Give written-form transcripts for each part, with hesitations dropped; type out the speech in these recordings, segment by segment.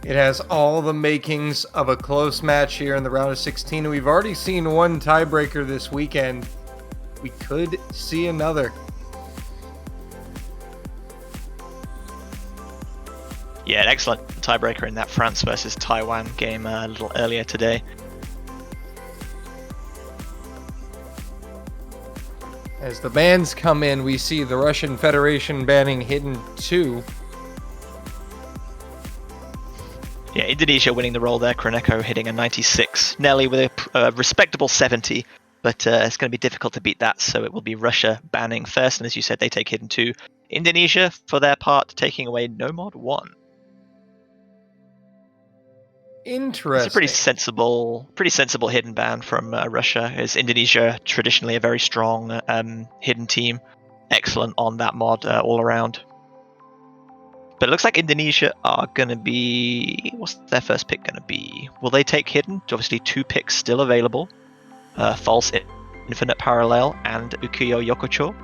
It has all the makings of a close match here in the round of 16. We've already seen one tiebreaker this weekend. We could see another. Yeah, an excellent tiebreaker in that France versus Taiwan game a little earlier today. As the bans come in, we see the Russian Federation banning Hidden 2. Yeah, Indonesia winning the roll there. Kroneko hitting a 96. Nelly with a respectable 70, but it's going to be difficult to beat that, so it will be Russia banning first, and as you said, they take Hidden 2. Indonesia, for their part, taking away No Mod 1. Interesting. It's a pretty sensible hidden ban from Russia. Is Indonesia traditionally a very strong hidden team, excellent on that mod all around. But it looks like Indonesia are going to be... What's their first pick going to be? Will they take hidden? Obviously 2 picks still available. False Infinite Parallel and Ukiyo Yokocho.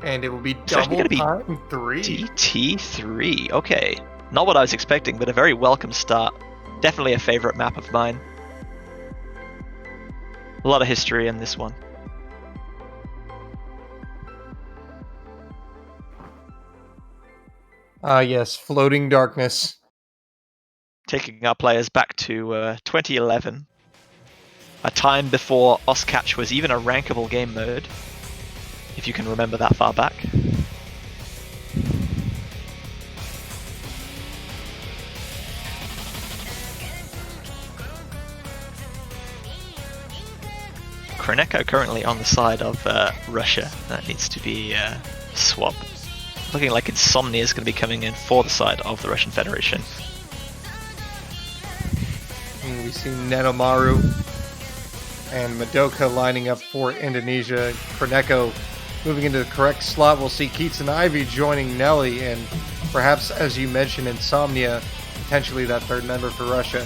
And it will be double time 3. DT3, okay. Not what I was expecting, but a very welcome start. Definitely a favorite map of mine. A lot of history in this one. Yes, Floating Darkness. Taking our players back to 2011. A time before Oscatch was even a rankable game mode. If you can remember that far back. Kroneko currently on the side of Russia. That needs to be swapped. Looking like Insomnia is going to be coming in for the side of the Russian Federation. And we see Nenomaru and Madoka lining up for Indonesia. Kroneko moving into the correct slot. We'll see Keats and Ivy joining Nelly, and perhaps, as you mentioned, Insomnia, potentially that third member for Russia.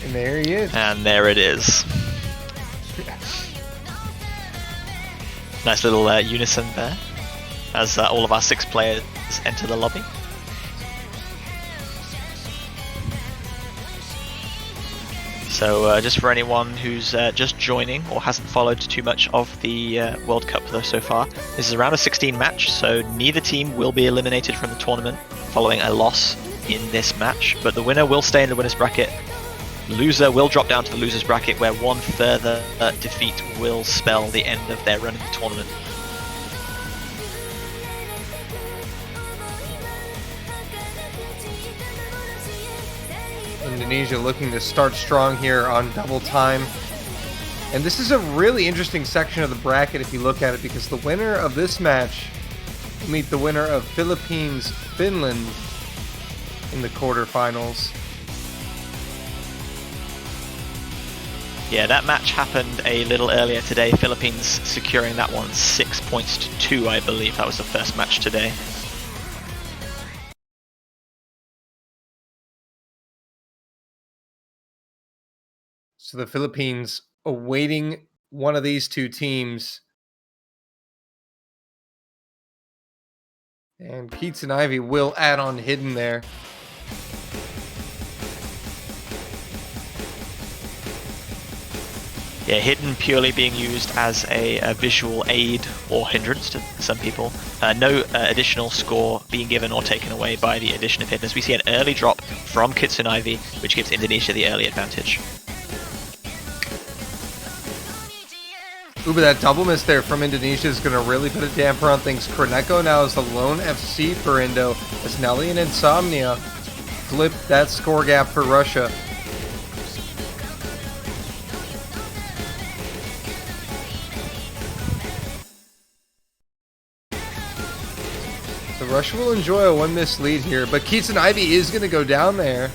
And there he is. And there it is. Nice little unison there, as all of our 6 players enter the lobby. So just for anyone who's just joining or hasn't followed too much of the World Cup though so far, this is a round of 16 match, so neither team will be eliminated from the tournament following a loss in this match, but the winner will stay in the winner's bracket. Loser will drop down to the loser's bracket, where one further defeat will spell the end of their run in the tournament. Indonesia looking to start strong here on double time. And this is a really interesting section of the bracket if you look at it, because the winner of this match will meet the winner of Philippines-Finland in the quarterfinals. Yeah, that match happened a little earlier today. Philippines securing that one 6 points to 2, I believe. That was the first match today. So the Philippines awaiting one of these two teams. And Keats and Ivy will add on hidden there. Yeah, hidden purely being used as a visual aid or hindrance to some people. No additional score being given or taken away by the addition of hidden, as we see an early drop from Kitsune Ivy, which gives Indonesia the early advantage. Ooh, but that double miss there from Indonesia is going to really put a damper on things. Kroneko now is the lone FC for Indo, as Nelly and Insomnia flip that score gap for Russia. So Russia will enjoy a 1-miss lead here, but Keats and Ivy is going to go down there.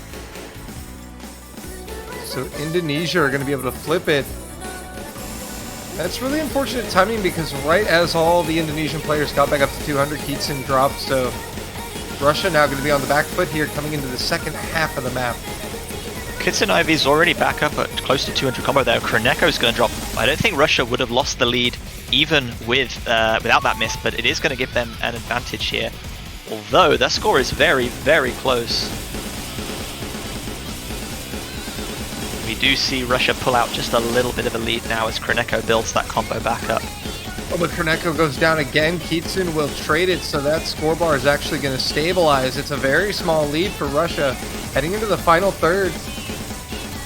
So Indonesia are going to be able to flip it. That's really unfortunate timing, because right as all the Indonesian players got back up to 200, Keatson dropped. So Russia now going to be on the back foot here coming into the second half of the map. Kitsun Ivy's already back up at close to 200 combo there. Kroneko's going to drop. I don't think Russia would have lost the lead even with without that miss, but it is going to give them an advantage here. Although their score is very, very close. We do see Russia pull out just a little bit of a lead now as Kroneko builds that combo back up. Oh, but Kroneko goes down again. Kitsun will trade it, so that score bar is actually going to stabilize. It's a very small lead for Russia heading into the final third.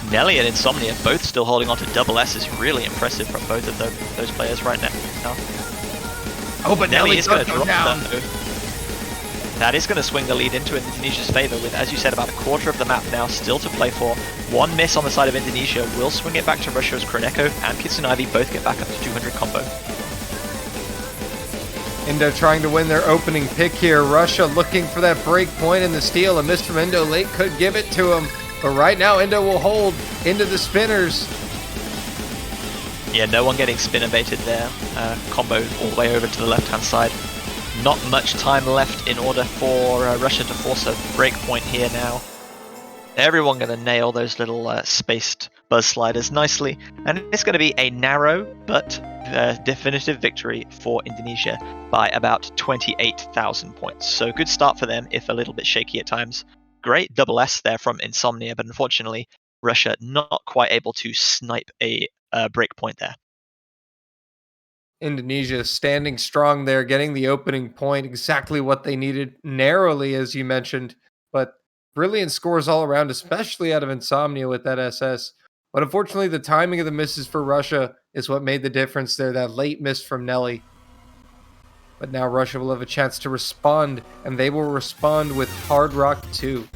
Nelly and Insomnia both still holding on to double S is really impressive from both of those players right now. Oh, but Nelly Nelly is going to down. drop though. That is going to swing the lead into Indonesia's favor with, as you said, about a quarter of the map now still to play for. One miss on the side of Indonesia will swing it back to Russia as Kroneko and Kitsun Ivy both get back up to 200 combo. Indo trying to win their opening pick here. Russia looking for that break point in the steal. A miss from Indo late could give it to him. But right now, Indo will hold into the spinners. Yeah, no one getting spinner baited there. Combo all the way over to the left-hand side. Not much time left in order for Russia to force a break point here now. Everyone going to nail those little spaced buzz sliders nicely. And it's going to be a narrow but definitive victory for Indonesia by about 28,000 points. So good start for them, if a little bit shaky at times. Great double S there from Insomnia, but unfortunately Russia not quite able to snipe a break point there. Indonesia standing strong there, getting the opening point, exactly what they needed, narrowly as you mentioned, but brilliant scores all around, especially out of Insomnia with that SS. But unfortunately, the timing of the misses for Russia is what made the difference there, that late miss from Nelly. But now Russia will have a chance to respond, and they will respond with Hard Rock 2.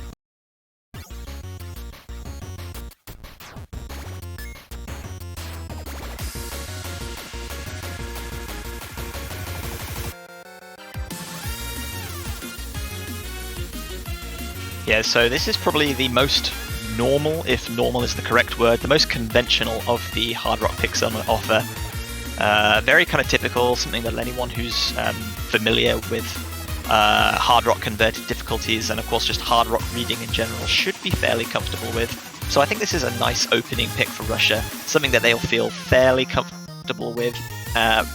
Yeah, so this is probably the most normal, if normal is the correct word, the most conventional of the hard rock picks on offer. Very kind of typical, something that anyone who's familiar with hard rock converted difficulties and of course just hard rock reading in general should be fairly comfortable with. So I think this is a nice opening pick for Russia, something that they'll feel fairly comfortable with.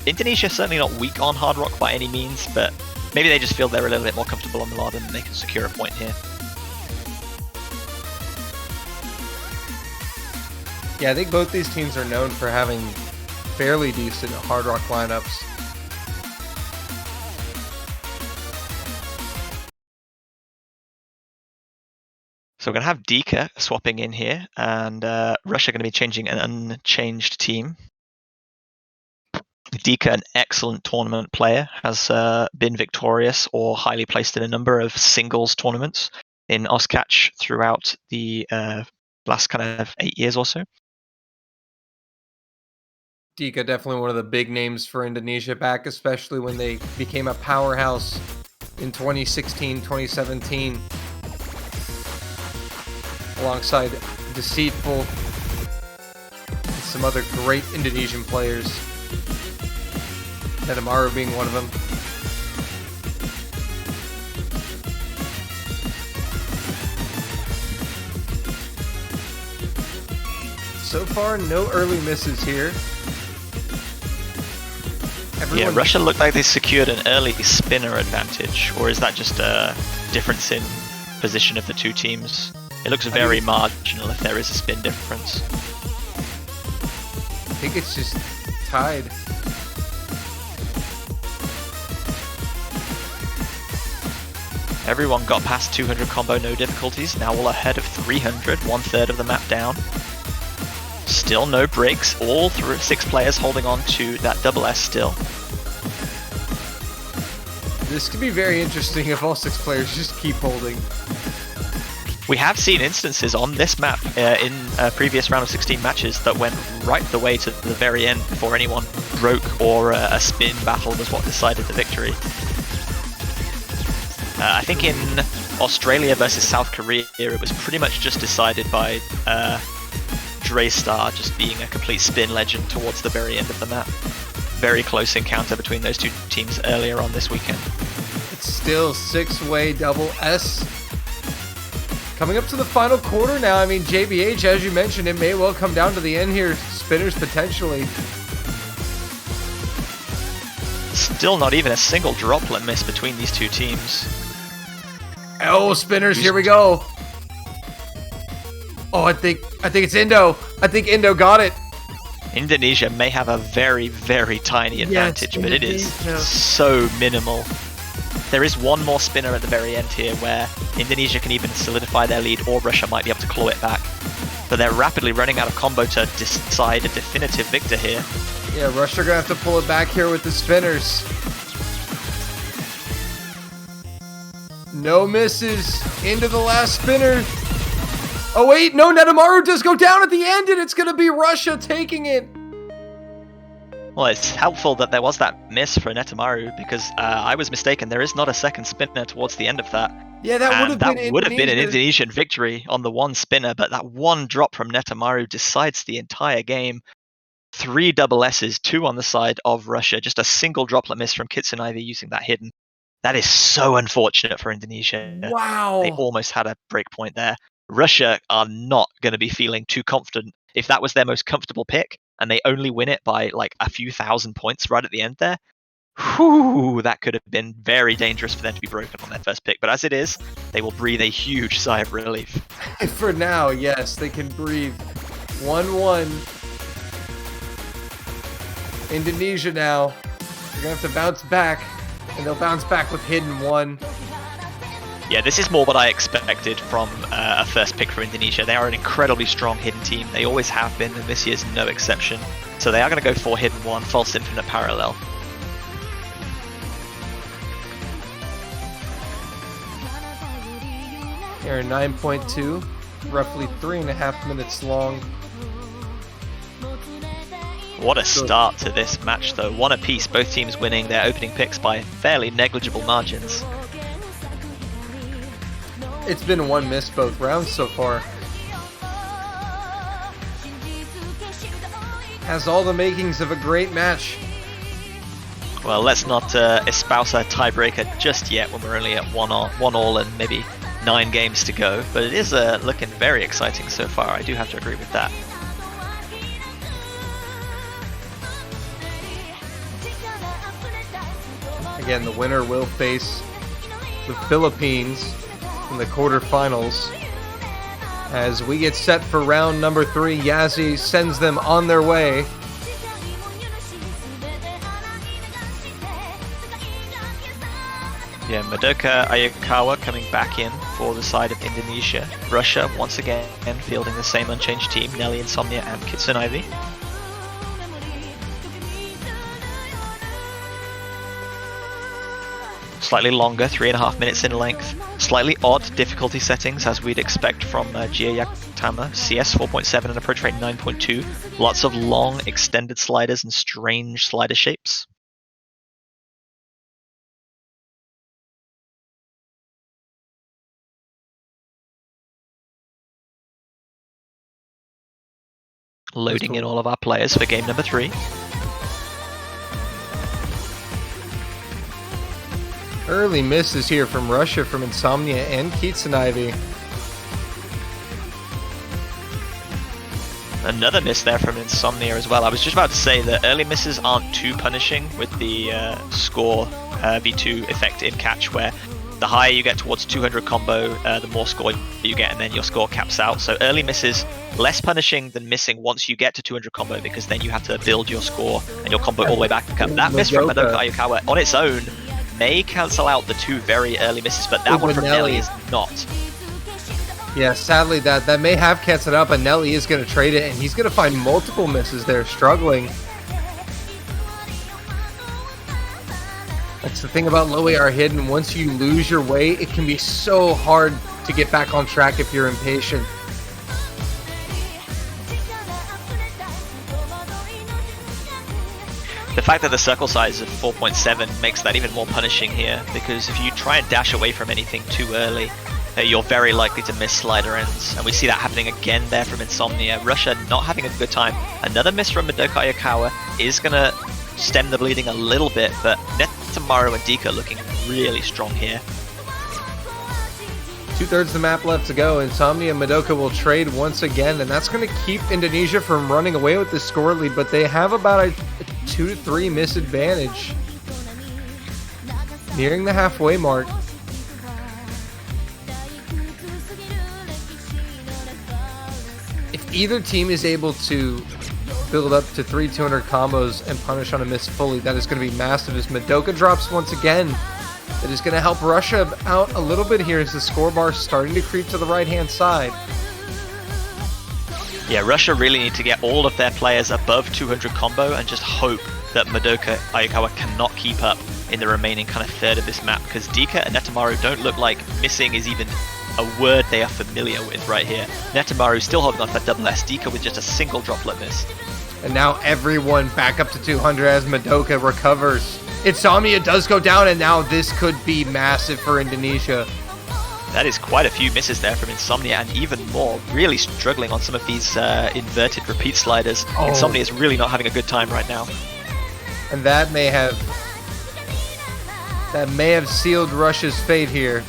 Indonesia certainly not weak on hard rock by any means, but maybe they just feel they're a little bit more comfortable on the Laden and they can secure a point here. Yeah, I think both these teams are known for having fairly decent hard rock lineups. So we're going to have Dika swapping in here, and Russia going to be changing an unchanged team. Dika, an excellent tournament player, has been victorious or highly placed in a number of singles tournaments in Oscatch throughout the last kind of 8 years or so. Dika definitely one of the big names for Indonesia back, especially when they became a powerhouse in 2016, 2017. Alongside Deceitful and some other great Indonesian players. Nedamaru being one of them. So far, no early misses here. Yeah, Russia looked like they secured an early spinner advantage, or is that just a difference in position of the two teams? It looks very marginal if there is a spin difference. I think it's just tied. Everyone got past 200 combo, no difficulties. Now all ahead of 300, 1/3 of the map down. Still no breaks, all 6 players holding on to that double S still. This could be very interesting if all 6 players just keep holding. We have seen instances on this map in previous round of 16 matches that went right the way to the very end before anyone broke or a spin battle was what decided the victory. I think in Australia versus South Korea, it was pretty much just decided by Draystar just being a complete spin legend towards the very end of the map. Very close encounter between those two teams earlier on this weekend. It's still 6-way double S. Coming up to the final quarter now. I mean, JBH, as you mentioned, it may well come down to the end here. Spinners potentially. Still not even a single droplet miss between these two teams. Oh, spinners, here we go. Oh, I think it's Indo. I think Indo got it. Indonesia may have a very, very tiny advantage, but it is so minimal. There is one more spinner at the very end here where Indonesia can even solidify their lead, or Russia might be able to claw it back. But they're rapidly running out of combo to decide a definitive victor here. Yeah, Russia are going to have to pull it back here with the spinners. No misses into the last spinner. Oh wait, no, Netamaru does go down at the end, and it's going to be Russia taking it. Well, it's helpful that there was that miss for Netamaru, because I was mistaken. There is not a second spinner towards the end of that. Yeah, that would have been an Indonesian victory on the one spinner, but that one drop from Netamaru decides the entire game. 3 double S's, 2 on the side of Russia. Just a single droplet miss from Kitsunaivi using that hidden. That is so unfortunate for Indonesia. Wow. They almost had a break point there. Russia are not going to be feeling too confident. If that was their most comfortable pick, and they only win it by like a few thousand points right at the end there, whew, that could have been very dangerous for them to be broken on their first pick. But as it is, they will breathe a huge sigh of relief. For now, yes, they can breathe. 1-1. Indonesia now. They're going to have to bounce back, and they'll bounce back with hidden 1. Yeah, this is more what I expected from a first pick for Indonesia. They are an incredibly strong hidden team. They always have been, and this year's no exception. So they are going to go for hidden 1, false infinite parallel. Here, 9.2, roughly 3.5 minutes long. What a start to this match, though. 1 apiece, both teams winning their opening picks by fairly negligible margins. It's been 1 miss both rounds so far. Has all the makings of a great match. Well, let's not espouse a tiebreaker just yet when we're only at 1 all and maybe 9 games to go. But it is looking very exciting so far. I do have to agree with that. Again, the winner will face the Philippines in the quarterfinals. As we get set for round number 3, Yazzie sends them on their way. Yeah, Madoka Ayakawa coming back in for the side of Indonesia. Russia, once again, fielding the same unchanged team, Nelly, Insomnia, and Kitsunaivi. Slightly longer, 3.5 minutes in length. Slightly odd difficulty settings, as we'd expect from Jie Yakutama. CS 4.7 and approach rate 9.2. Lots of long, extended sliders and strange slider shapes. Loading in all of our players for game number 3. Early misses here from Russia, from Insomnia and Kitsunaivi. Another miss there from Insomnia as well. I was just about to say that early misses aren't too punishing with the score V2 effect in catch, where the higher you get towards 200 combo, the more score you get, and then your score caps out. So early misses, less punishing than missing once you get to 200 combo, because then you have to build your score and your combo all the way back and come. That miss from Madoka Ayakawa on its own may cancel out the 2 very early misses, but that one from Nelly is not. Yeah, sadly that may have canceled out, but Nelly is going to trade it, and he's going to find multiple misses there, struggling. That's the thing about low AR hidden. Once you lose your way, it can be so hard to get back on track if you're impatient. The fact that the circle size of 4.7 makes that even more punishing here, because if you try and dash away from anything too early, you're very likely to miss slider ends. And we see that happening again there from Insomnia. Russia not having a good time. Another miss from Madoka Ayakawa is going to stem the bleeding a little bit, but Netamaru and Dika looking really strong here. 2/3 of the map left to go. Insomnia and Madoka will trade once again, and that's going to keep Indonesia from running away with the score lead, but they have about a 2 to 3 miss advantage. Nearing the halfway mark. If either team is able to build up to 3 200 combos and punish on a miss fully, that is going to be massive as Madoka drops once again. That is going to help Russia out a little bit here as the score bar is starting to creep to the right-hand side. Yeah, Russia really need to get all of their players above 200 combo and just hope that Madoka Ayakawa cannot keep up in the remaining kind of third of this map, because Dika and Netamaru don't look like missing is even a word they are familiar with right here. Netamaru still holding on for that double S, Dika with just a single droplet miss. And now everyone back up to 200 as Madoka recovers. Insomnia does go down, and now this could be massive for Indonesia. That is quite a few misses there from Insomnia, and even more, really struggling on some of these inverted repeat sliders. Oh. Insomnia is really not having a good time right now. And that may have sealed Russia's fate here.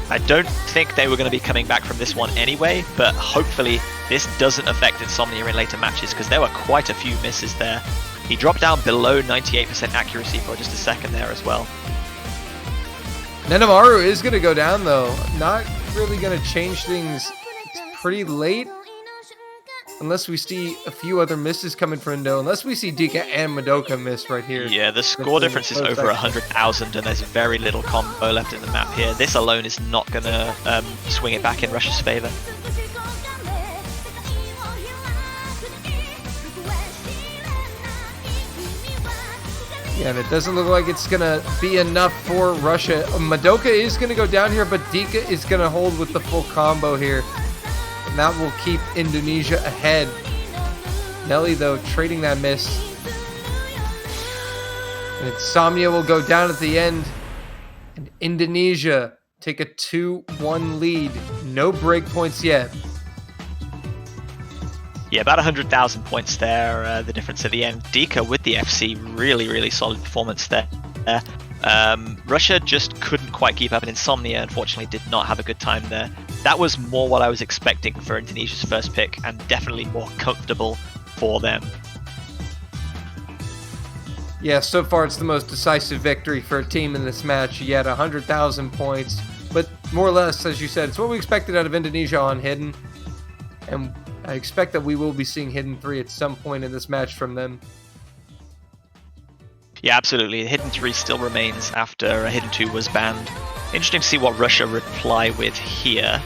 I don't think they were going to be coming back from this one anyway, but hopefully this doesn't affect Insomnia in later matches, because there were quite a few misses there. He dropped down below 98% accuracy for just a second there as well. Nenamaru is going to go down though. Not really going to change things. It's pretty late. Unless we see a few other misses coming from Indo. Unless we see Dika and Madoka miss right here. Yeah, the score difference is over 100,000 and there's very little combo left in the map here. This alone is not going to swing it back in Russia's favor. Yeah, and it doesn't look like it's going to be enough for Russia. Madoka is going to go down here, but Dika is going to hold with the full combo here. And that will keep Indonesia ahead. Nelly, though, trading that miss. And Insomnia will go down at the end. And Indonesia take a 2-1 lead. No breakpoints yet. Yeah, about 100,000 points there, the difference at the end. Dika with the FC, really, really solid performance there. Russia just couldn't quite keep up, and Insomnia, unfortunately, did not have a good time there. That was more what I was expecting for Indonesia's first pick, and definitely more comfortable for them. Yeah, so far it's the most decisive victory for a team in this match yet, 100,000 points. But more or less, as you said, it's what we expected out of Indonesia on Hidden. And I expect that we will be seeing Hidden 3 at some point in this match from them. Yeah, absolutely. Hidden 3 still remains after Hidden 2 was banned. Interesting to see what Russia reply with here.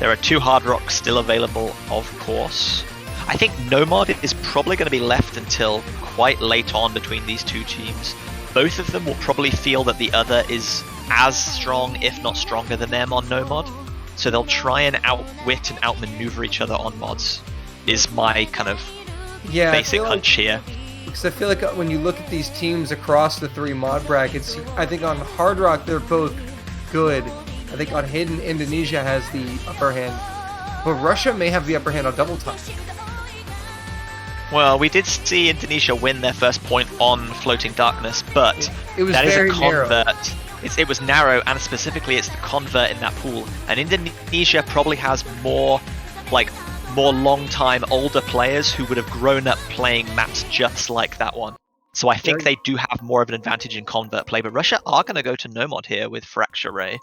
There are 2 Hard Rocks still available, of course. I think Nomad is probably going to be left until quite late on between these two teams. Both of them will probably feel that the other is as strong, if not stronger than them on Nomad. So they'll try and outwit and outmaneuver each other on mods, is my kind of basic hunch here. Because I feel like when you look at these teams across the 3 mod brackets, I think on Hard Rock they're both good. I think on Hidden, Indonesia has the upper hand. But Russia may have the upper hand on Double Time. Well, we did see Indonesia win their first point on Floating Darkness, but it was that is very a convert. narrow. It was narrow, and specifically it's the convert in that pool. And Indonesia probably has more long-time older players who would have grown up playing maps just like that one. So I think they do have more of an advantage in convert play, but Russia are going to go to Nomad here with Fracture Ray.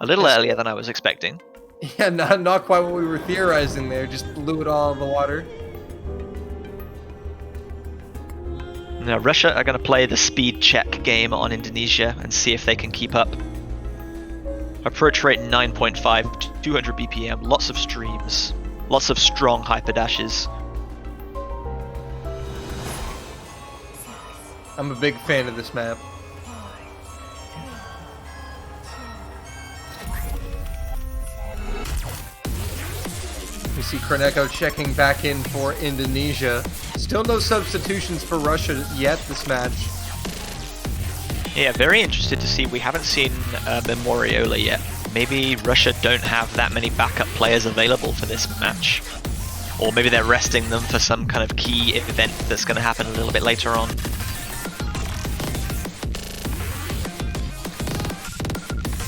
A little earlier than I was expecting. Yeah, not quite what we were theorizing there, just blew it all in the water. Now Russia are going to play the speed check game on Indonesia and see if they can keep up. Approach rate 9.5, 200 BPM, lots of streams, lots of strong hyper dashes. I'm a big fan of this map. We see Kroneko checking back in for Indonesia. Still no substitutions for Russia yet this match. Yeah, very interested to see. We haven't seen Memoriola yet. Maybe Russia don't have that many backup players available for this match. Or maybe they're resting them for some kind of key event that's going to happen a little bit later on.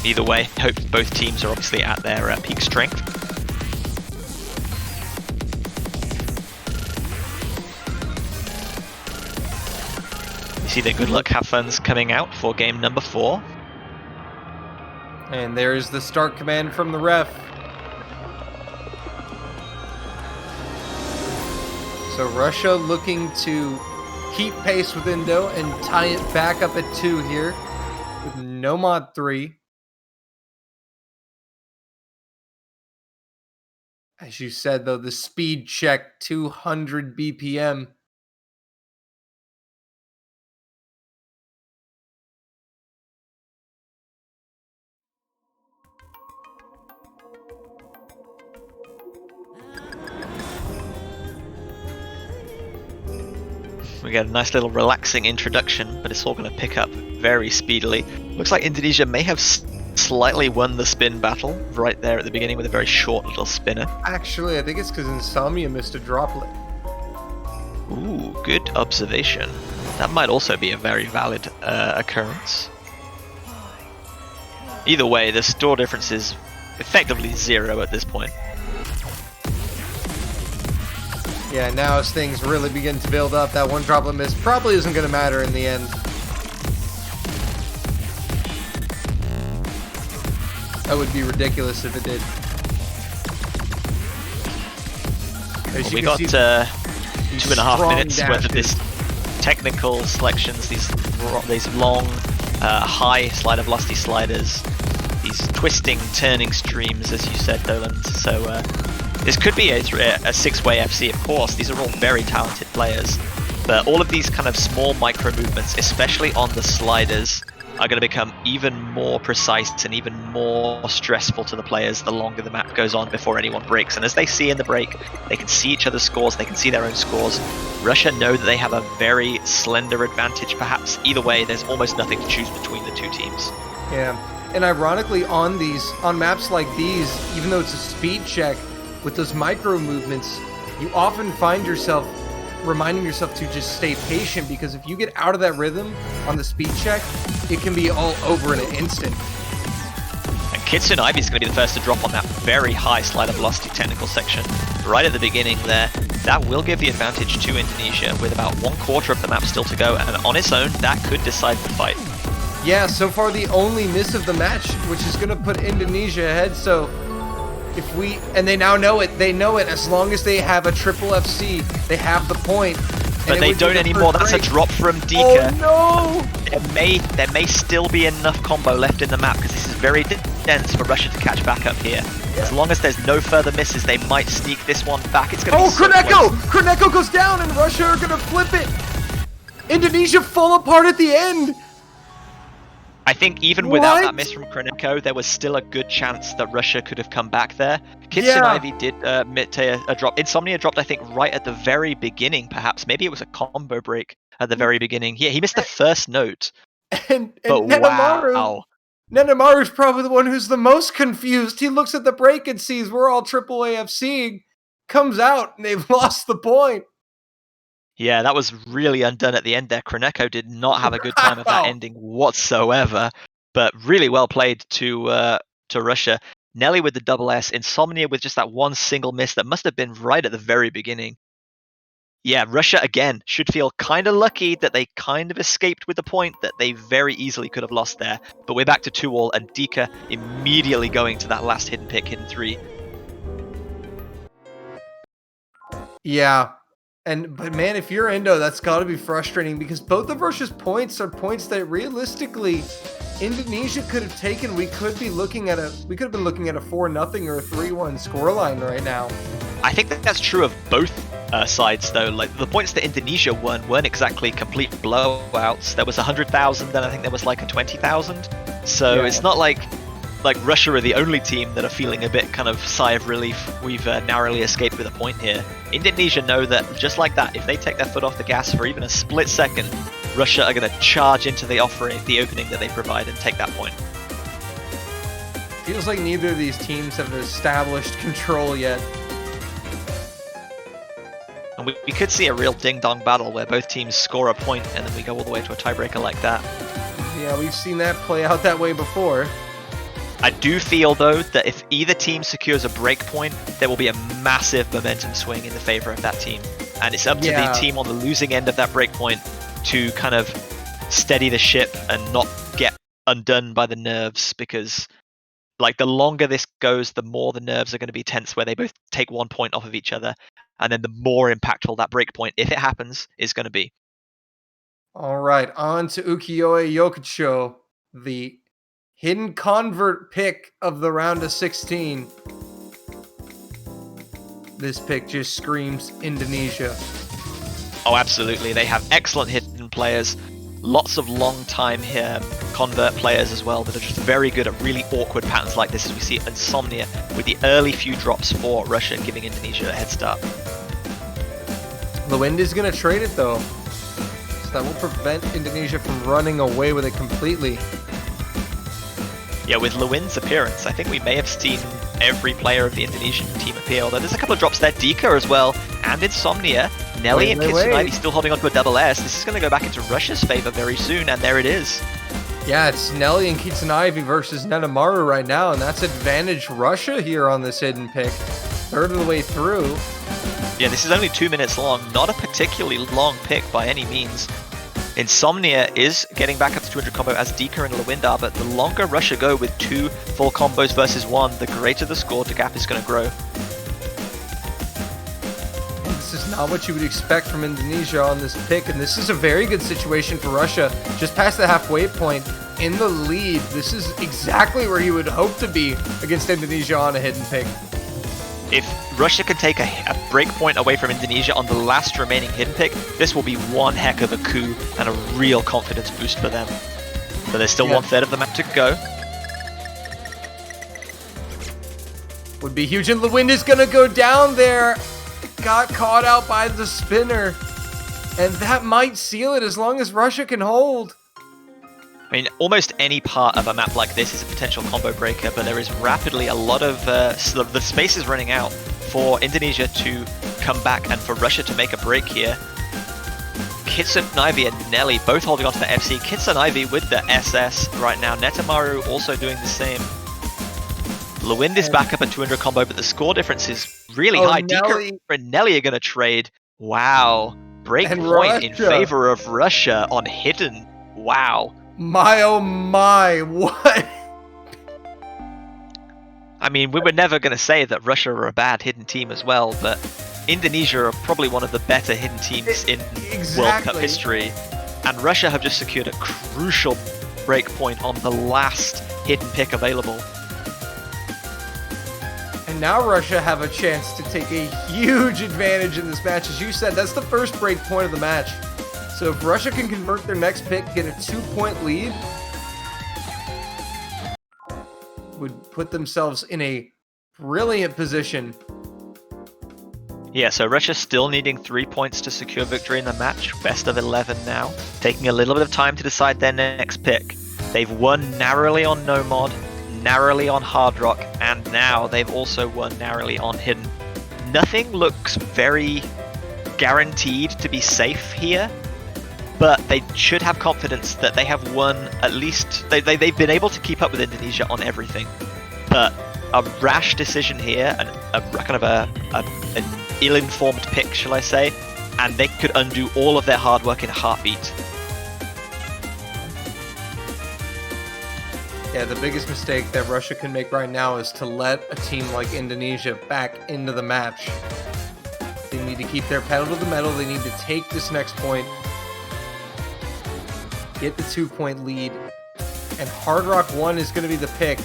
Either way, hope both teams are obviously at their peak strength. You see the good luck, have fun's coming out for game number 4. And there's the start command from the ref. So Russia looking to keep pace with Indo and tie it back up at 2 here with no mod 3. As you said, though, the speed check 200 BPM. We get a nice little relaxing introduction, but it's all going to pick up very speedily. Looks like Indonesia may have slightly won the spin battle right there at the beginning with a very short little spinner. Actually, I think it's because Insomnia missed a droplet. Ooh, good observation. That might also be a very valid occurrence. Either way, the store difference is effectively 0 at this point. Yeah, now as things really begin to build up, that one droplet miss probably isn't going to matter in the end. That would be ridiculous if it did. Well, we got 2.5 minutes worth of this technical selections, these long, high slider velocity sliders, these twisting, turning streams, as you said, Dolan. So this could be a 6-way FC, of course. These are all very talented players, but all of these kind of small micro movements, especially on the sliders, are going to become even more precise and even more stressful to the players the longer the map goes on before anyone breaks. And as they see in the break, they can see each other's scores, they can see their own scores. Russia know that they have a very slender advantage, perhaps. Either way, there's almost nothing to choose between the two teams. Yeah, and ironically on maps like these, even though it's a speed check, with those micro movements, you often find yourself reminding yourself to just stay patient, because if you get out of that rhythm on the speed check, it can be all over in an instant. And Kitsune Ivy's going to be the first to drop on that very high slider velocity technical section right at the beginning there. That will give the advantage to Indonesia with about 1/4 of the map still to go, and on its own, that could decide the fight. Yeah, so far the only miss of the match, which is going to put Indonesia ahead. So and they now know it. They know it. As long as they have a triple FC, they have the point. But they don't anymore. That's a drop from Dika. Oh no! There may still be enough combo left in the map, because this is very dense for Russia to catch back up here. Yeah. As long as there's no further misses, they might sneak this one back. It's going to be so Kreneko! close. Kreneko goes down, and Russia are going to flip it. Indonesia fall apart at the end. I think even without that miss from Kreneko, there was still a good chance that Russia could have come back there. Kitsune Ivy did admit to a drop. Insomnia dropped, I think, right at the very beginning, perhaps. Maybe it was a combo break at the very beginning. Yeah, he missed the first note. And but Nenamaru, wow. Nenamaru's probably the one who's the most confused. He looks at the break and sees we're all triple AFCing, comes out, and they've lost the point. Yeah, that was really undone at the end there. Kreneko did not have a good time of that ending whatsoever, but really well played to Russia. Nelly with the double S, Insomnia with just that one single miss that must have been right at the very beginning. Yeah, Russia again should feel kind of lucky that they kind of escaped with the point that they very easily could have lost there. But we're back to 2-all, and Dika immediately going to that last hidden pick, hidden 3. Yeah. But man, if you're Indo, that's got to be frustrating, because both of Russia's points are points that realistically Indonesia could have taken. We could have been looking at a 4-0 or a 3-1 scoreline right now. I think that's true of both sides, though. Like, the points that Indonesia won weren't exactly complete blowouts. There was 100,000, then I think there was like a 20,000. So it's not like Russia are the only team that are feeling a bit kind of sigh of relief. We've narrowly escaped with a point here. Indonesia know that just like that, if they take their foot off the gas for even a split second, Russia are going to charge into the opening that they provide and take that point. Feels like neither of these teams have established control yet. And we could see a real ding-dong battle where both teams score a point and then we go all the way to a tiebreaker like that. Yeah, we've seen that play out that way before. I do feel, though, that if either team secures a breakpoint, there will be a massive momentum swing in the favor of that team. And it's up to the team on the losing end of that breakpoint to kind of steady the ship and not get undone by the nerves, because like the longer this goes, the more the nerves are going to be tense, where they both take 1 point off of each other, and then the more impactful that breakpoint, if it happens, is going to be. All right, on to Ukiyo-e Yokocho, the hidden convert pick of the round of 16. This pick just screams Indonesia. Oh, absolutely. They have excellent hidden players, lots of long-time here convert players as well that are just very good at really awkward patterns like this, as we see Insomnia with the early few drops for Russia, giving Indonesia a head start. Lewind is going to trade it though, so that will prevent Indonesia from running away with it completely. Yeah, with Lewin's appearance, I think we may have seen every player of the Indonesian team appear, although there's a couple of drops there. Dika as well, and Insomnia. Nelly and Kitsunaivi still holding on to a double S. This is going to go back into Russia's favor very soon, and there it is. Yeah, it's Nelly and Kitsunaivi versus Nenamaru right now, and that's advantage Russia here on this hidden pick. Third of the way through. Yeah, this is only 2 minutes long, not a particularly long pick by any means. Insomnia is getting back up to 200 combo as Dika and Lewind are, but the longer Russia go with 2 full combos versus 1, the greater the score to gap is going to grow. This is not what you would expect from Indonesia on this pick, and this is a very good situation for Russia. Just past the halfway point, in the lead. This is exactly where you would hope to be against Indonesia on a hidden pick. If Russia can take a break point away from Indonesia on the last remaining hidden pick, this will be one heck of a coup and a real confidence boost for them. But there's still 1/3 of the map to go. Would be huge, and Lewind is gonna go down there. Got caught out by the spinner, and that might seal it as long as Russia can hold. I mean, almost any part of a map like this is a potential combo breaker, but there is rapidly a lot of the space is running out for Indonesia to come back and for Russia to make a break here. Kitsunaivi and Nelly both holding on to the FC. Kitsunaivi with the SS right now. Netamaru also doing the same. Lewind is back up at 200 combo, but the score difference is really high. Dika and Nelly are going to trade. Wow. Break point in favor of Russia on hidden. Wow. My oh my, what? I mean, we were never going to say that Russia are a bad hidden team as well, but Indonesia are probably one of the better hidden teams in World Cup history. And Russia have just secured a crucial break point on the last hidden pick available. And now Russia have a chance to take a huge advantage in this match. As you said, that's the first break point of the match. So if Russia can convert their next pick, get a 2-point lead, would put themselves in a brilliant position. Yeah, so Russia still needing 3 points to secure victory in the match. Best of 11 now. Taking a little bit of time to decide their next pick. They've won narrowly on No Mod, narrowly on Hard Rock, and now they've also won narrowly on Hidden. Nothing looks very guaranteed to be safe here, but they should have confidence that they have won at least... They've been able to keep up with Indonesia on everything. But a rash decision here, and an ill-informed pick, shall I say, and they could undo all of their hard work in a heartbeat. Yeah, the biggest mistake that Russia can make right now is to let a team like Indonesia back into the match. They need to keep their pedal to the metal. They need to take this next point, get the 2-point lead, and Hard Rock 1 is going to be the pick.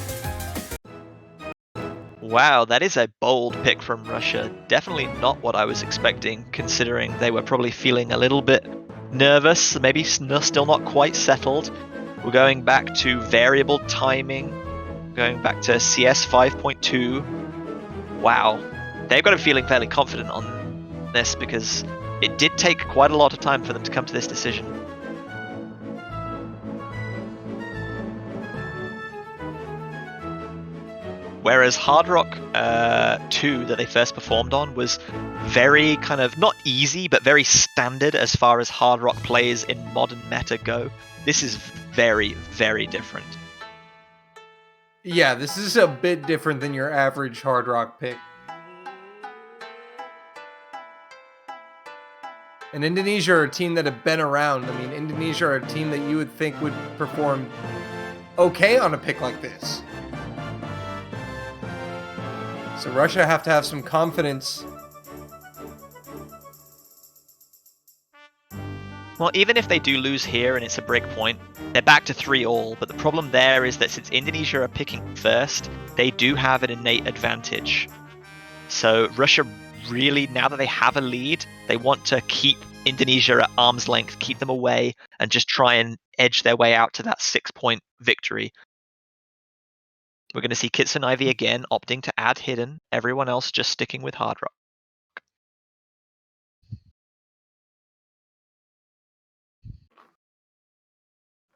Wow, that is a bold pick from Russia. Definitely not what I was expecting, considering they were probably feeling a little bit nervous, maybe still not quite settled. We're going back to variable timing, going back to CS 5.2. Wow, they've got a feeling fairly confident on this because it did take quite a lot of time for them to come to this decision. Whereas Hard Rock 2 that they first performed on was very kind of, not easy, but very standard as far as Hard Rock plays in modern meta go. This is very, very different. Yeah, this is a bit different than your average Hard Rock pick. And Indonesia are a team that have been around. I mean, Indonesia are a team that you would think would perform okay on a pick like this. So Russia have to have some confidence. Well, even if they do lose here and it's a break point, they're back to 3-all, but the problem there is that since Indonesia are picking first, they do have an innate advantage. So Russia really, now that they have a lead, they want to keep Indonesia at arm's length, keep them away, and just try and edge their way out to that 6-point victory. We're going to see Kitsun Ivy again opting to add Hidden, everyone else just sticking with Hard Rock.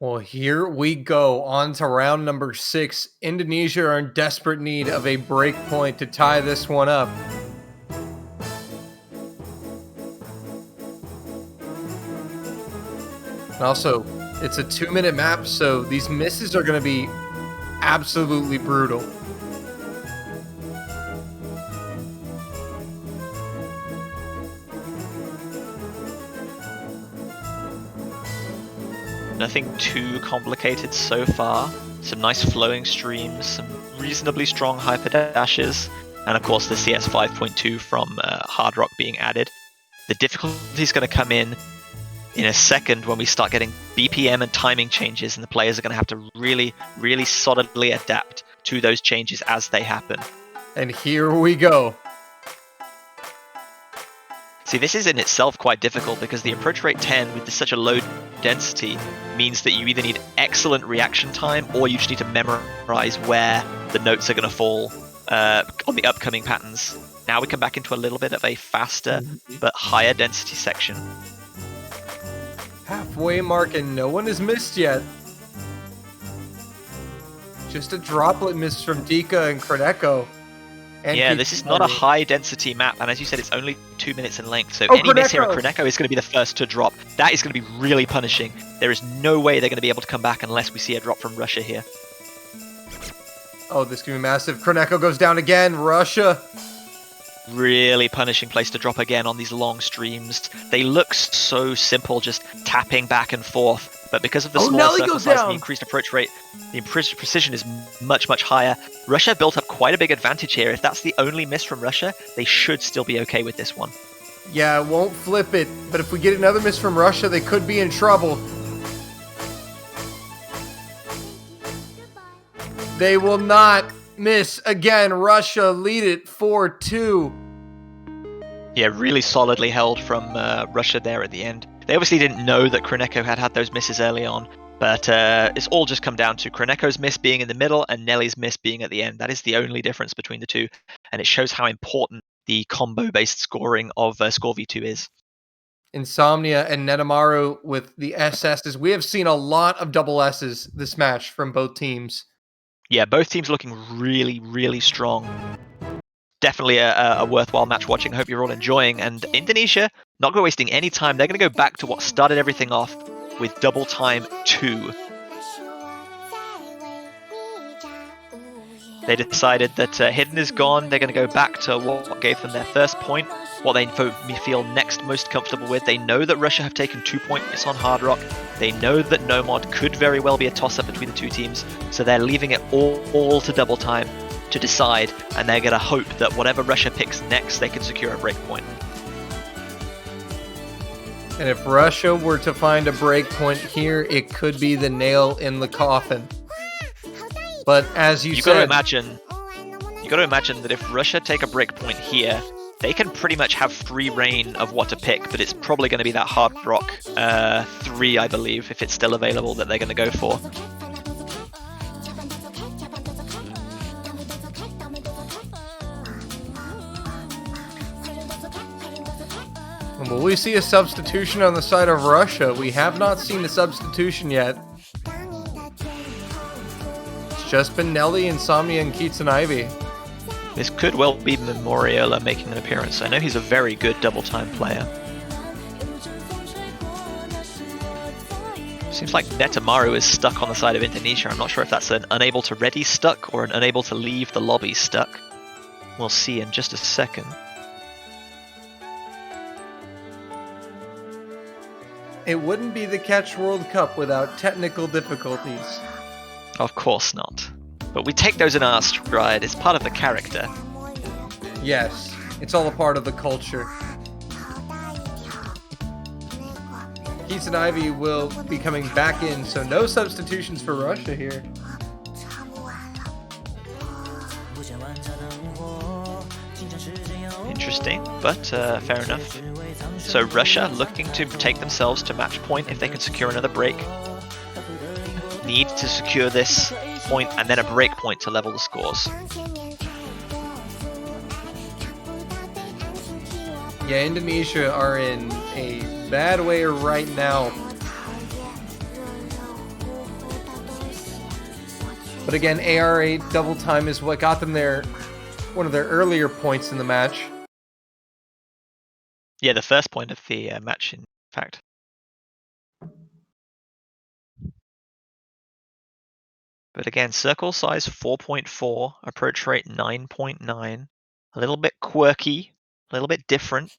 Well, here we go on to round number 6. Indonesia are in desperate need of a break point to tie this one up. And also, it's a 2-minute map, so these misses are going to be absolutely brutal. Nothing too complicated so far. Some nice flowing streams, some reasonably strong hyper dashes, and of course the CS 5.2 from Hard Rock being added. The difficulty is going to come in a second when we start getting BPM and timing changes, and the players are going to have to really, really solidly adapt to those changes as they happen. And here we go. See, this is in itself quite difficult because the approach rate 10 with such a low density means that you either need excellent reaction time or you just need to memorize where the notes are going to fall on the upcoming patterns. Now we come back into a little bit of a faster but higher density section. Halfway mark and no one has missed yet. Just a droplet miss from Dika and Kroneko. Yeah, this is not a high density map, and as you said, it's only 2 minutes in length, so any miss here at Kroneko is going to be the first to drop. That is going to be really punishing. There is no way they're going to be able to come back unless we see a drop from Russia here. Oh, this could be massive. Kroneko goes down again. Russia. Really punishing place to drop again on these long streams. They look so simple, just tapping back and forth. But because of the small circle size and the increased approach rate, the increased precision is much, much higher. Russia built up quite a big advantage here. If that's the only miss from Russia, they should still be okay with this one. Yeah, it won't flip it. But if we get another miss from Russia, they could be in trouble. They will not miss again. Russia lead it 4-2. Yeah, really solidly held from Russia there at the end. They obviously didn't know that Kroneko had those misses early on, but it's all just come down to Kroneko's miss being in the middle and Nelly's miss being at the end. That is the only difference between the two, and it shows how important the combo-based scoring of Score V2 is. Insomnia and Netamaru with the SSs. We have seen a lot of double S's this match from both teams. Yeah, both teams looking really, really strong. Definitely a worthwhile match watching. Hope you're all enjoying. And Indonesia, not going wasting any time. They're going to go back to what started everything off with double time 2. They decided that Hidden is gone. They're going to go back to what gave them their first point, what they feel next most comfortable with. They know that Russia have taken 2 points on Hard Rock. They know that Nomod could very well be a toss-up between the two teams, so they're leaving it all to double time to decide, and they're going to hope that whatever Russia picks next, they can secure a breakpoint. And if Russia were to find a breakpoint here, it could be the nail in the coffin. But as you said, you got to imagine that if Russia take a breakpoint here, they can pretty much have free reign of what to pick, but it's probably going to be that Hard Rock 3, I believe, if it's still available, that they're going to go for. Will we see a substitution on the side of Russia? We have not seen a substitution yet. It's just been Nelly, Insomnia, and Keats and Ivy. This could well be Memoriola making an appearance. I know he's a very good double-time player. Seems like Netamaru is stuck on the side of Indonesia. I'm not sure if that's an unable to ready stuck or an unable to leave the lobby stuck. We'll see in just a second. It wouldn't be the Catch World Cup without technical difficulties. Of course not. But we take those in our stride. It's part of the character. Yes, it's all a part of the culture. Keats and Ivy will be coming back in, so no substitutions for Russia here. Interesting, but fair enough. So Russia looking to take themselves to match point if they can secure another break. Need to secure this point and then a break point to level the scores. Yeah, Indonesia are in a bad way right now. But again, AR8 double time is what got them one of their earlier points in the match. Yeah, the first point of the match, in fact. But again, circle size 4.4, approach rate 9.9. A little bit quirky, a little bit different.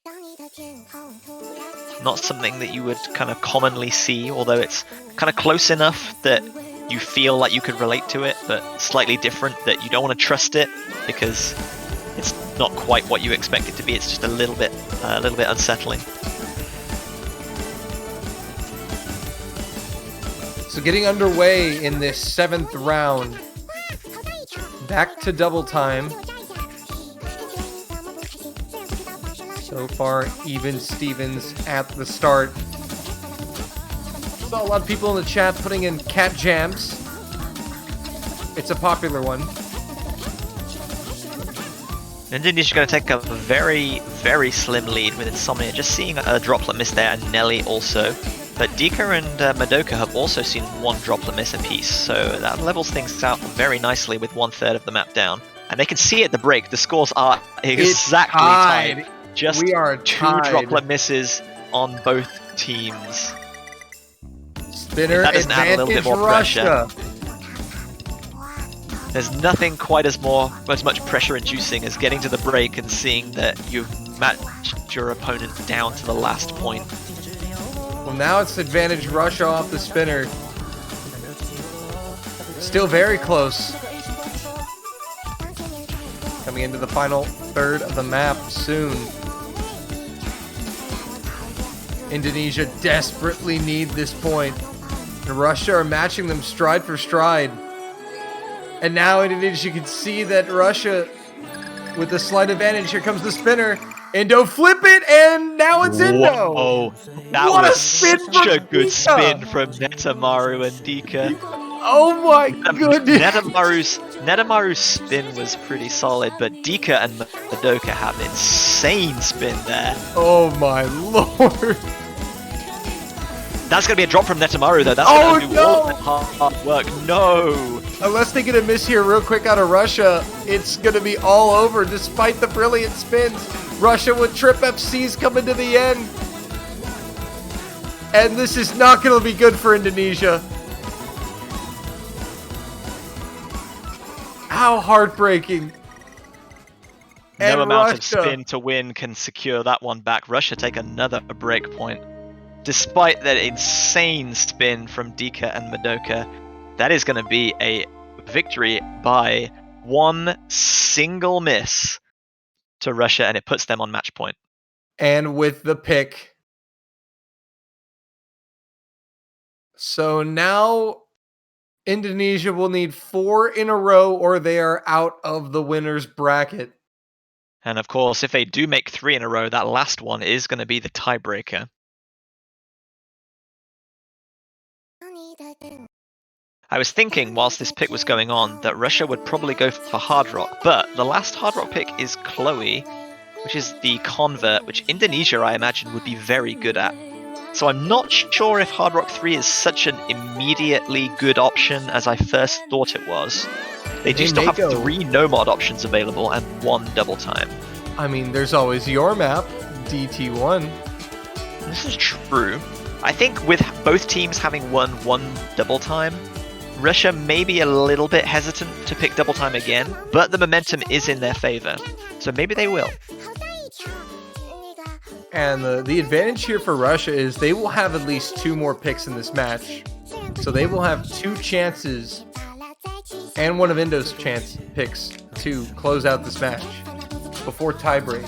Not something that you would kind of commonly see, although it's kind of close enough that you feel like you could relate to it, but slightly different that you don't want to trust it because it's not quite what you expect it to be. It's just a little bit unsettling. So getting underway in this 7th round. Back to double time. So far, even Stevens at the start. Saw a lot of people in the chat putting in cat jams. It's a popular one. Indonesia's going to take a very, very slim lead with Insomnia. Just seeing a droplet miss there, and Nelly also. But Dika and Madoka have also seen one droplet miss apiece, so that levels things out very nicely with 1/3 of the map down. And they can see at the break, the scores are exactly tied. Just we are two tied. droplet misses on both teams. Spinner that doesn't add a little bit more Russia. pressure. There's nothing quite as much pressure inducing as getting to the break and seeing that you've matched your opponent down to the last point. Well, now it's advantage Russia off the spinner. Still very close. Coming into the final third of the map soon. Indonesia desperately need this point. And Russia are matching them stride for stride. And now Indonesia can see that Russia, with a slight advantage, here comes the spinner. Indo flip it, and now it's Indo. Oh, that What was a spin such a from good Dika. spin from Netamaru and Dika. Oh my goodness. Netamaru's spin was pretty solid, but Dika and Madoka have insane spin there. Oh my lord. That's going to be a drop from Netamaru though. That's Oh, going to do no. all that hard work. No! Unless they get a miss here real quick out of Russia, it's going to be all over despite the brilliant spins. Russia with trip FCs coming to the end. And this is not going to be good for Indonesia. How heartbreaking. No And amount of Russia- spin to win can secure that one back. Russia take another break point. Despite that insane spin from Dika and Madoka, that is going to be a victory by one single miss to Russia, and it puts them on match point. And with the pick. So now Indonesia will need 4 in a row or they are out of the winner's bracket. And of course, if they do make 3 in a row, that last one is going to be the tiebreaker. I was thinking, whilst this pick was going on, that Russia would probably go for Hard Rock, but the last Hard Rock pick is Chloe, which is the convert, which Indonesia, I imagine, would be very good at. So I'm not sure if Hard Rock 3 is such an immediately good option as I first thought it was. They do still have 3 no-mod options available and 1 double time. I mean, there's always your map, DT1. This is true. I think with both teams having won one double time, Russia may be a little bit hesitant to pick double time again, but the momentum is in their favor, so maybe they will. And the advantage here for Russia is they will have at least 2 more picks in this match. So they will have 2 chances and one of Indo's chance picks to close out this match before tiebreak.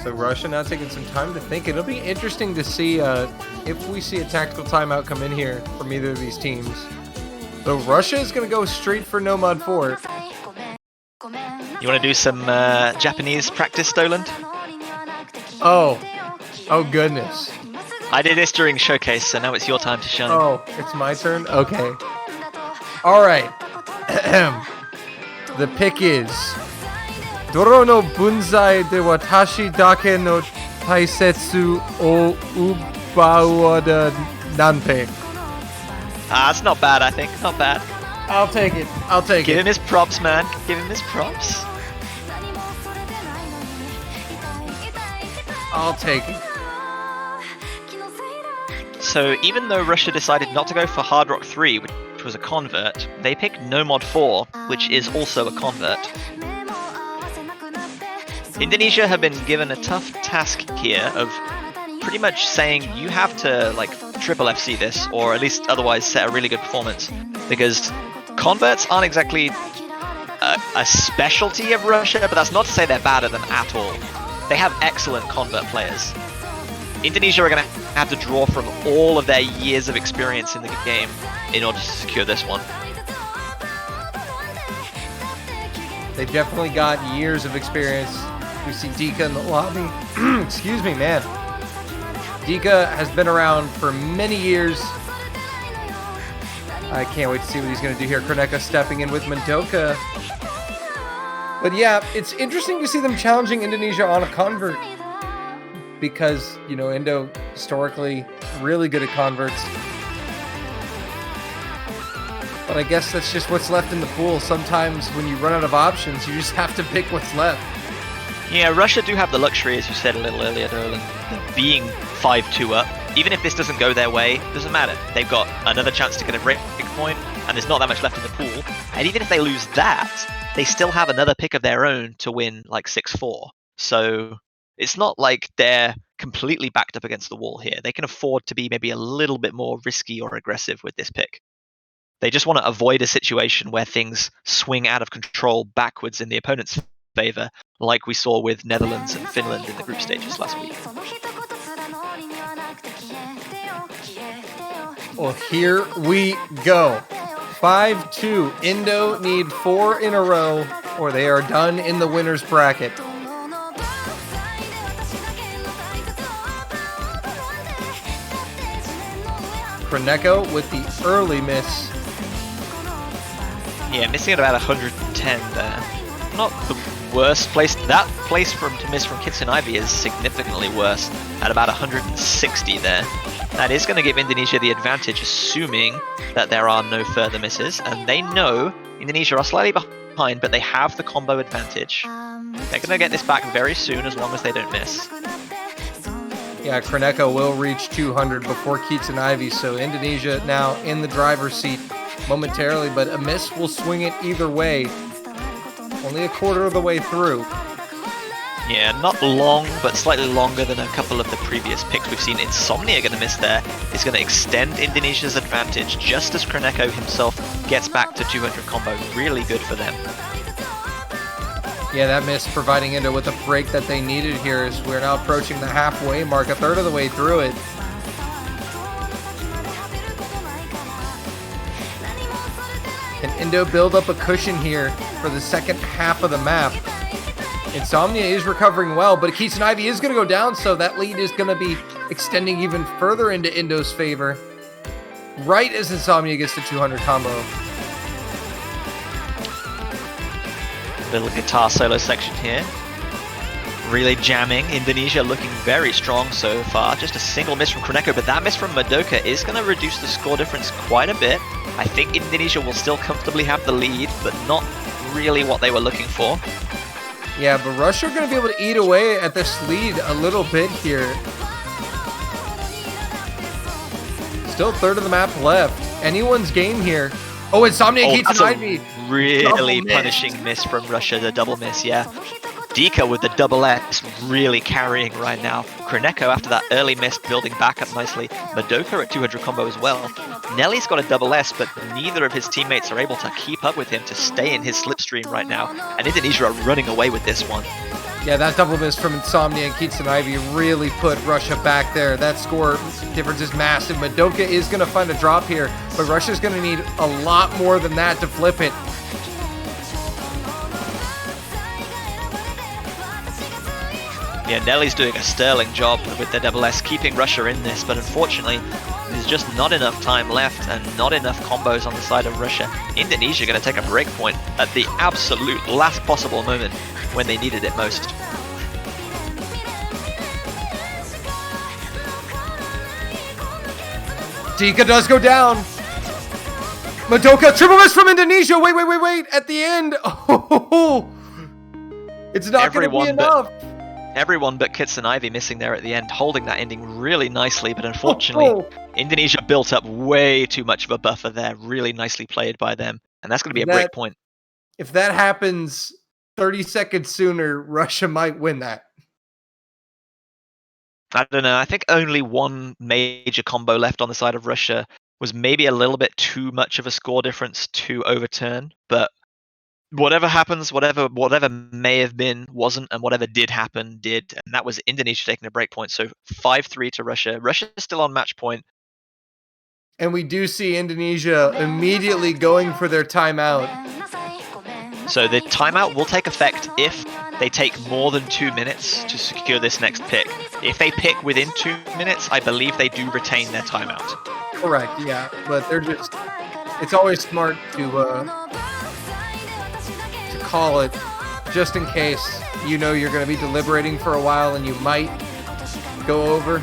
So Russia now taking some time to think. It'll be interesting to see if we see a tactical timeout come in here from either of these teams. So Russia is going to go straight for no mod 4. You want to do some Japanese practice, Doland? Oh goodness. I did this during Showcase, so now it's your time to shine. Oh, it's my turn? Okay. All right. The pick is Doro no bunzai de watashi dake no taisetsu o ubawa da nante. It's not bad, I think. Not bad. I'll take it. Give him his props, man. Give him his props. I'll take it. So even though Russia decided not to go for Hard Rock 3, which was a convert, they picked No Mod 4, which is also a convert. Indonesia have been given a tough task here of pretty much saying you have to like triple FC this, or at least otherwise set a really good performance, because converts aren't exactly a specialty of Russia, but that's not to say they're bad at them at all. They have excellent convert players. Indonesia are going to have to draw from all of their years of experience in the game in order to secure this one. They've definitely got years of experience. We see Dika in the lobby. Excuse me, man. Dika has been around for many years. I can't wait to see what he's going to do here. Korneka stepping in with Madoka. But yeah, it's interesting to see them challenging Indonesia on a convert. Because, you know, Indo historically really good at converts. But I guess that's just what's left in the pool. Sometimes when you run out of options, you just have to pick what's left. Yeah, Russia do have the luxury, as you said a little earlier, Dolan, of being 5-2 up. Even if this doesn't go their way, doesn't matter. They've got another chance to get a break point, and there's not that much left in the pool. And even if they lose that, they still have another pick of their own to win like 6-4. So it's not like they're completely backed up against the wall here. They can afford to be maybe a little bit more risky or aggressive with this pick. They just want to avoid a situation where things swing out of control backwards in the opponent's favor, like we saw with Netherlands and Finland in the group stages last week. Well, here we go. 5-2. Indo need 4 in a row, or they are done in the winner's bracket. Korneka with the early miss. Yeah, missing at about 110 there. Not the worst place. That place to miss from Kitsun Ivy is significantly worse at about 160 there. That is going to give Indonesia the advantage, assuming that there are no further misses. And they know Indonesia are slightly behind, but they have the combo advantage. They're going to get this back very soon as long as they don't miss. Yeah, Korneka will reach 200 before Kitsun Ivy, so Indonesia now in the driver's seat momentarily, but a miss will swing it either way. Only a quarter of the way through. Yeah, not long, but slightly longer than a couple of the previous picks we've seen. Insomnia going to miss there. It's going to extend Indonesia's advantage just as Korneka himself gets back to 200 combo. Really good for them. Yeah, that miss providing Indo with a break that they needed here as we're now approaching the halfway mark, a third of the way through it. Can Indo build up a cushion here for the second half of the map? Insomnia is recovering well, but Kitsun Ivy is going to go down, so that lead is going to be extending even further into Indo's favor. Right as Insomnia gets to 200 combo. Little guitar solo section here. Really jamming. Indonesia looking very strong so far. Just a single miss from Korneka, but that miss from Madoka is going to reduce the score difference quite a bit. I think Indonesia will still comfortably have the lead, but not really what they were looking for. Yeah, but Russia are going to be able to eat away at this lead a little bit here. Still third of the map left. Anyone's game here. Oh, Insomnia Gates and Ivy. Really punishing miss from Russia, the double miss, yeah. Dika with the double S really carrying right now. Kroneko after that early miss building back up nicely. Madoka at 200 combo as well. Nelly's got a double S, but neither of his teammates are able to keep up with him to stay in his slipstream right now. And Indonesia are running away with this one. Yeah, that double miss from Insomnia and Keats and Ivy really put Russia back there. That score difference is massive. Madoka is going to find a drop here, but Russia's going to need a lot more than that to flip it. Yeah, Nelly's doing a sterling job with the double S, keeping Russia in this, but unfortunately, there's just not enough time left and not enough combos on the side of Russia. Indonesia going to take a break point at the absolute last possible moment when they needed it most. Dika does go down. Madoka, triple miss from Indonesia. Wait. At the end. Oh, it's not going to be enough. Everyone but Kits and Ivy missing there at the end, holding that ending really nicely, but unfortunately, Indonesia built up way too much of a buffer there. Really nicely played by them, and that's going to be a break point. If that happens 30 seconds sooner, Russia might win that. I don't know. I think only one major combo left on the side of Russia was maybe a little bit too much of a score difference to overturn, but whatever happens, whatever may have been, wasn't, and whatever did happen, did. And that was Indonesia taking a break point. So 5-3 to Russia. Russia's still on match point. And we do see Indonesia immediately going for their timeout. So the timeout will take effect if they take more than 2 minutes to secure this next pick. If they pick within 2 minutes, I believe they do retain their timeout. Correct, yeah. But they're just... It's always smart to call it just in case you know you're going to be deliberating for a while and you might go over.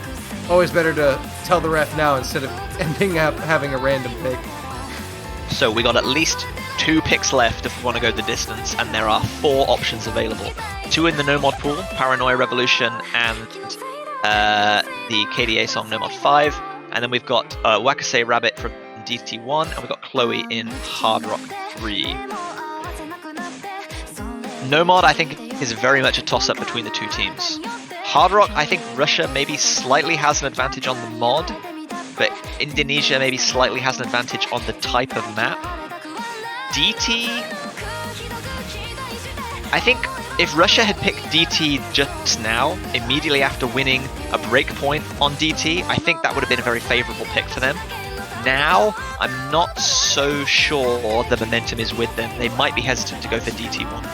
Always better to tell the ref now instead of ending up having a random pick. So we got at least 2 picks left if we want to go the distance, and there are 4 options available. 2 in the no mod pool, Paranoia Revolution and the KDA song No Mod 5, and then we've got Wakase Rabbit from DT1, and we've got Chloe in Hard Rock 3. No Mod, I think, is very much a toss-up between the 2 teams. Hard Rock, I think Russia maybe slightly has an advantage on the mod, but Indonesia maybe slightly has an advantage on the type of map. DT, I think if Russia had picked DT just now, immediately after winning a breakpoint on DT, I think that would have been a very favorable pick for them. Now, I'm not so sure the momentum is with them. They might be hesitant to go for DT1.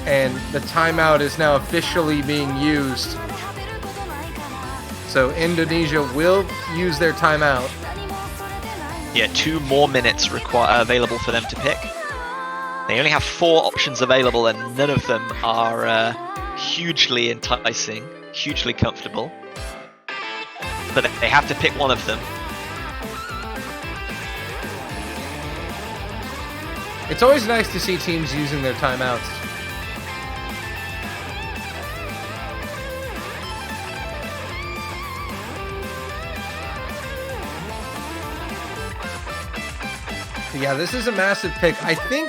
And the timeout is now officially being used. So Indonesia will use their timeout. Yeah, 2 more minutes available for them to pick. They only have 4 options available, and none of them are hugely enticing, hugely comfortable. But they have to pick one of them. It's always nice to see teams using their timeouts. Yeah, this is a massive pick. I think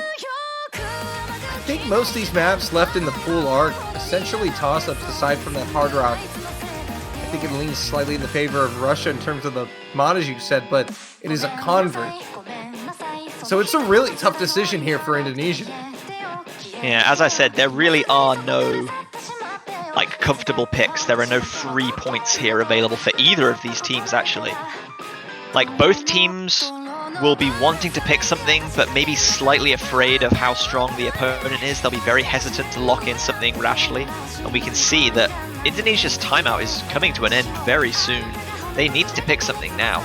most of these maps left in the pool are essentially toss-ups aside from that Hard Rock. I think it leans slightly in the favor of Russia in terms of the mod, as you said, but it is a convert. So it's a really tough decision here for Indonesia. Yeah, as I said, there really are no comfortable picks. There are no free points here available for either of these teams, actually. Both teams will be wanting to pick something, but maybe slightly afraid of how strong the opponent is. They'll be very hesitant to lock in something rashly, and we can see that Indonesia's timeout is coming to an end very soon. They need to pick something now.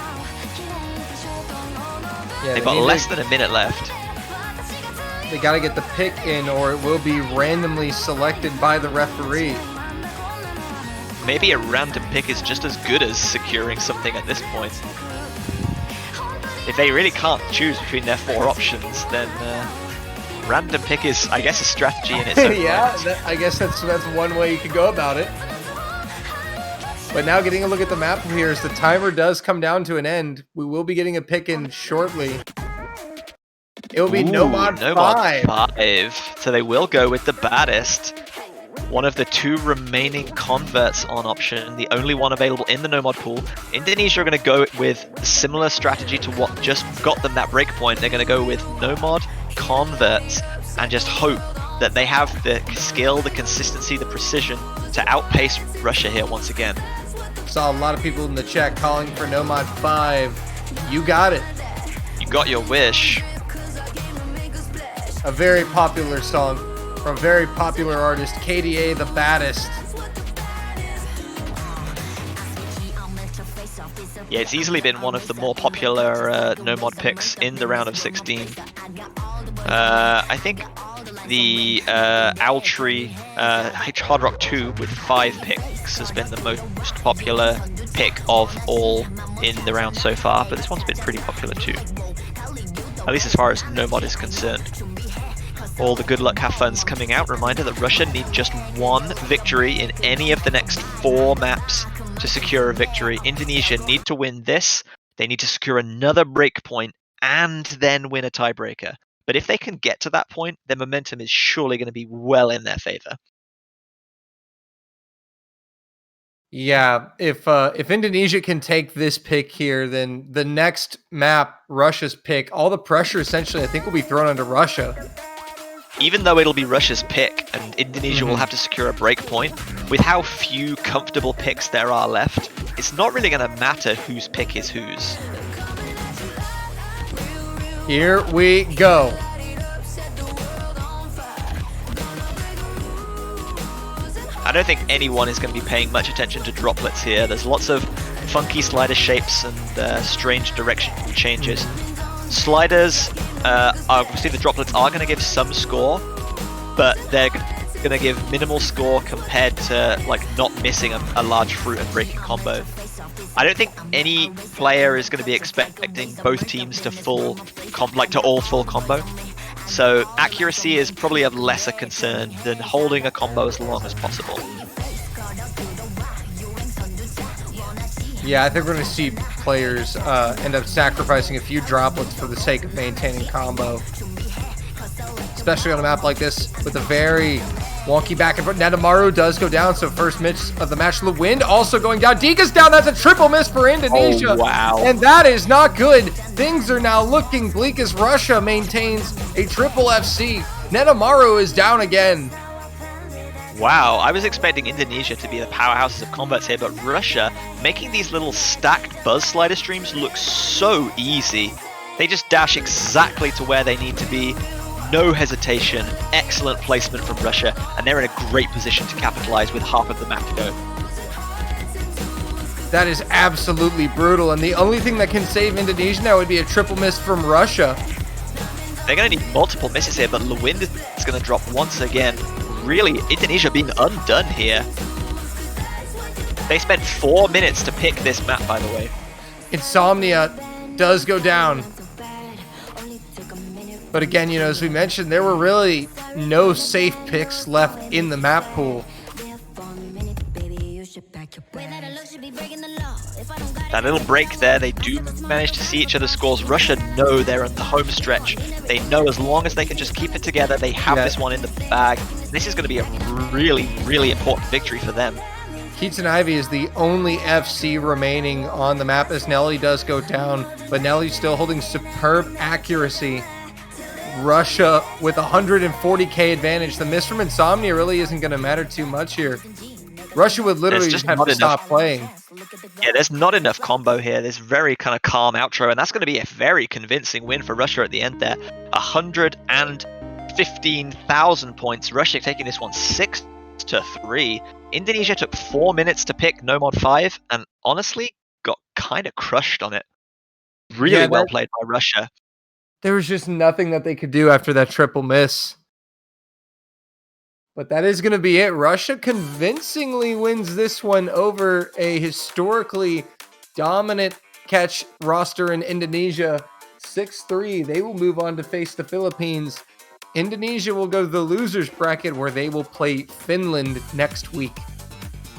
Yeah, they've got less than a minute left. They gotta get the pick in, or it will be randomly selected by the referee. Maybe a random pick is just as good as securing something at this point. if they really can't choose between their 4 options, then random pick is, I guess, a strategy in its own Yeah, right. I guess that's one way you could go about it. But now getting a look at the map here as the timer does come down to an end. We will be getting a pick in shortly. It will be Nomad 5. So they will go with the baddest. One of the 2 remaining converts on option, the only one available in the Nomad pool. Indonesia are going to go with a similar strategy to what just got them that breakpoint. They're going to go with Nomad, converts, and just hope that they have the skill, the consistency, the precision to outpace Russia here once again. Saw a lot of people in the chat calling for Nomad 5. You got it. You got your wish. A very popular song from a very popular artist, KDA, the baddest. Yeah, it's easily been one of the more popular Nomad picks in the round of 16. I think the Owl Tree Hard Rock 2 with 5 picks has been the most popular pick of all in the round so far, but this one's been pretty popular too. At least as far as Nomad is concerned. All the good luck have fun's coming out. Reminder that Russia need just 1 victory in any of the next 4 maps to secure a victory. Indonesia need to win this. They need to secure another breakpoint and then win a tiebreaker. But if they can get to that point, their momentum is surely going to be well in their favor. Yeah, if Indonesia can take this pick here, then the next map, Russia's pick, all the pressure essentially I think will be thrown onto Russia. Even though it'll be Russia's pick and Indonesia will have to secure a breakpoint, with how few comfortable picks there are left, it's not really going to matter whose pick is whose. Here we go. I don't think anyone is going to be paying much attention to droplets here. There's lots of funky slider shapes and strange direction changes. Sliders, obviously the droplets are going to give some score, but they're going to give minimal score compared to like not missing a large fruit and breaking combo. I don't think any player is going to be expecting both teams to all full combo. So accuracy is probably of lesser concern than holding a combo as long as possible. Yeah, I think we're going to see players end up sacrificing a few droplets for the sake of maintaining combo. Especially on a map like this with a very wonky back and forth. Nadamaru does go down, so first miss of the match. The wind also going down. Dika's down. That's a triple miss for Indonesia. Oh, wow. And that is not good. Things are now looking bleak as Russia maintains a triple FC. Nadamaru is down again. Wow, I was expecting Indonesia to be the powerhouses of combats here, but Russia making these little stacked buzz slider streams look so easy. They just dash exactly to where they need to be. No hesitation, excellent placement from Russia, and they're in a great position to capitalize with half of the map to go. That is absolutely brutal, and the only thing that can save Indonesia now would be a triple miss from Russia. They're going to need multiple misses here, but Lewind is going to drop once again. Really, Indonesia being undone here. They spent 4 minutes to pick this map, by the way. Insomnia does go down. But again, you know, as we mentioned, there were really no safe picks left in the map pool. That little break there, they do manage to see each other's scores. Russia know they're in the home stretch. They know as long as they can just keep it together, they have this one in the bag. This is going to be a really, really important victory for them. Keats and Ivy is the only FC remaining on the map as Nelly does go down, but Nelly's still holding superb accuracy. Russia with 140k advantage. The miss from Insomnia really isn't going to matter too much here. Russia would literally just have to stop playing. Yeah, there's not enough combo here. There's very kind of calm outro, and that's going to be a very convincing win for Russia at the end there. 115,000 points. Russia taking this one 6-3. Indonesia took 4 minutes to pick Nomad 5, and honestly got kind of crushed on it. Really well played by Russia. There was just nothing that they could do after that triple miss. But that is going to be it. Russia convincingly wins this one over a historically dominant catch roster in Indonesia. 6-3. They will move on to face the Philippines. Indonesia will go to the losers bracket where they will play Finland next week.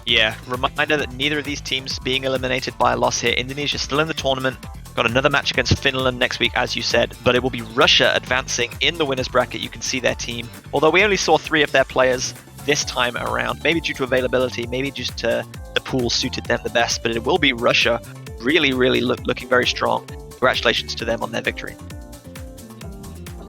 Yeah, reminder that neither of these teams being eliminated by a loss here. Indonesia's still in the tournament. Got another match against Finland next week, as you said, but it will be Russia advancing in the winners bracket. You can see their team. Although we only saw 3 of their players this time around, maybe due to availability, maybe just the pool suited them the best, but it will be Russia really looking very strong. Congratulations to them on their victory.